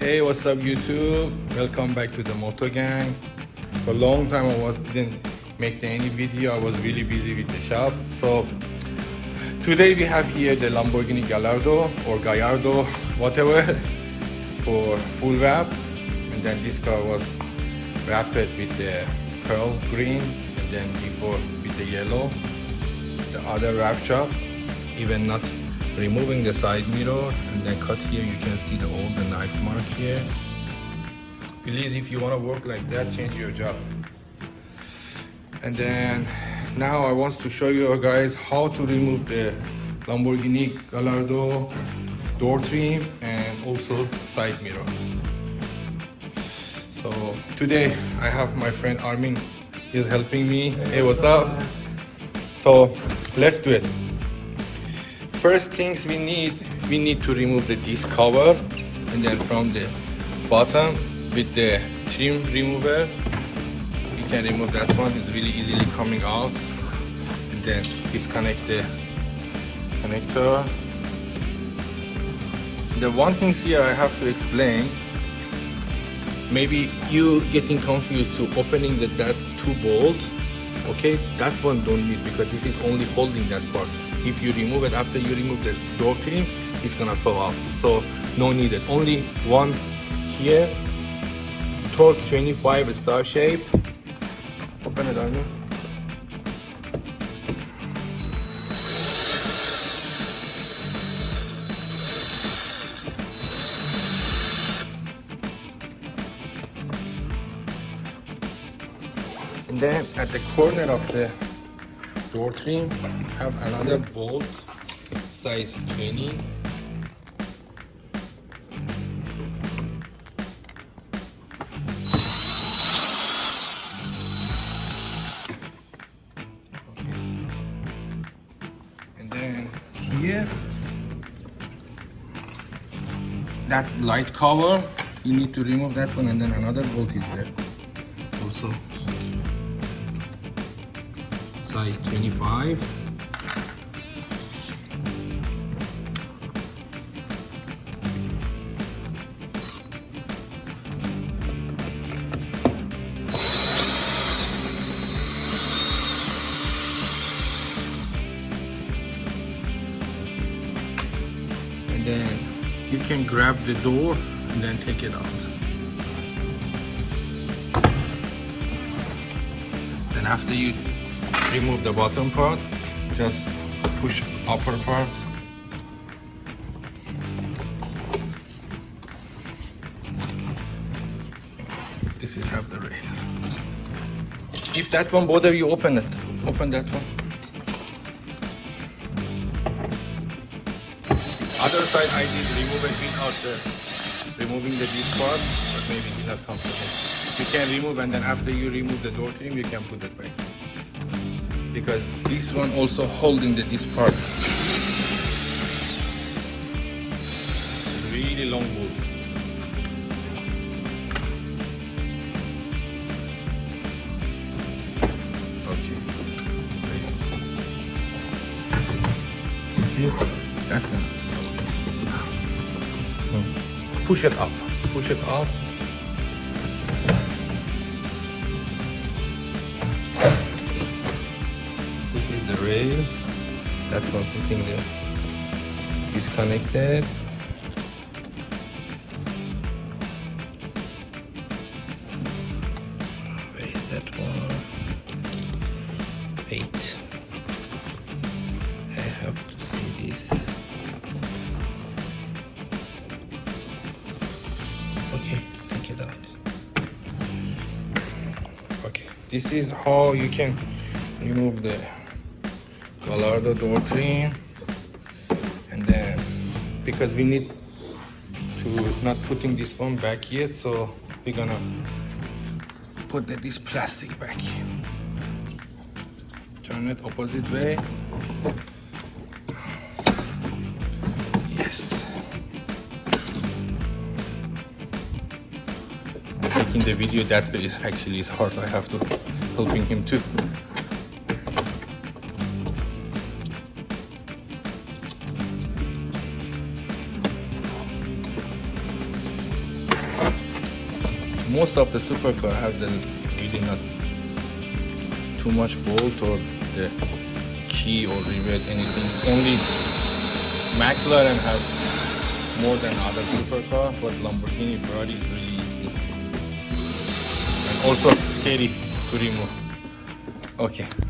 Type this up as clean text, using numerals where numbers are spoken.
Hey, what's up YouTube? Welcome back to the Moto Gang. For a long time didn't make any video. I was really busy with the shop. So today we have here the Lamborghini Gallardo or Gallardo, whatever, for full wrap. And then this car was wrapped with the pearl green, and then before with the yellow. The other wrap shop, even not removing the side mirror, and then cut here, you can see the knife mark here. Please, if you want to work like that, change your job. And then now I want to show you guys how to remove the Lamborghini Gallardo door trim and also side mirror. So today I have my friend Armin. He's helping me. Hey, what's up? So let's do it. First things we need to remove the disc cover, and then from the bottom with the trim remover you can remove that one. It's really easily coming out, and then disconnect the connector. The one thing here I have to explain, maybe you getting confused to opening that two bolts. Okay, that one don't need, because this is only holding that part. If you remove it after you remove the door trim, it's gonna fall off. So no needed. Only one here. Torque 25 star shape. Open it, Armin. And then at the corner of the door trim have another bolt size 20. Okay. And then here, that light cover, you need to remove that one, and then another bolt is there also. Size 25. And then you can grab the door and then take it out. Then after you remove the bottom part, just push upper part. This is have the rail. If that one bother you, open it. Open that one. Other side I did remove it without removing the disc part, but maybe it's not comfortable. You can remove, and then after you remove the door trim, you can put it back. Because this one also holding this part. It's really long bolt. Okay. See that one. Push it up. Push it up. The rail, that one sitting there, disconnected. Where is that one? Wait, I have to see this. Okay, take it out. Okay, this is how you can remove the Gallardo door trim. And then because we need to not putting this one back yet, so we're gonna put this plastic back. Turn it opposite way. Yes. Making the video that way is actually hard. I have to helping him too. most of the supercar have the really not too much bolt or the key or rivet, anything. Only McLaren has more than other supercar, but Lamborghini Ferrari is really easy and also scary to remove. Okay.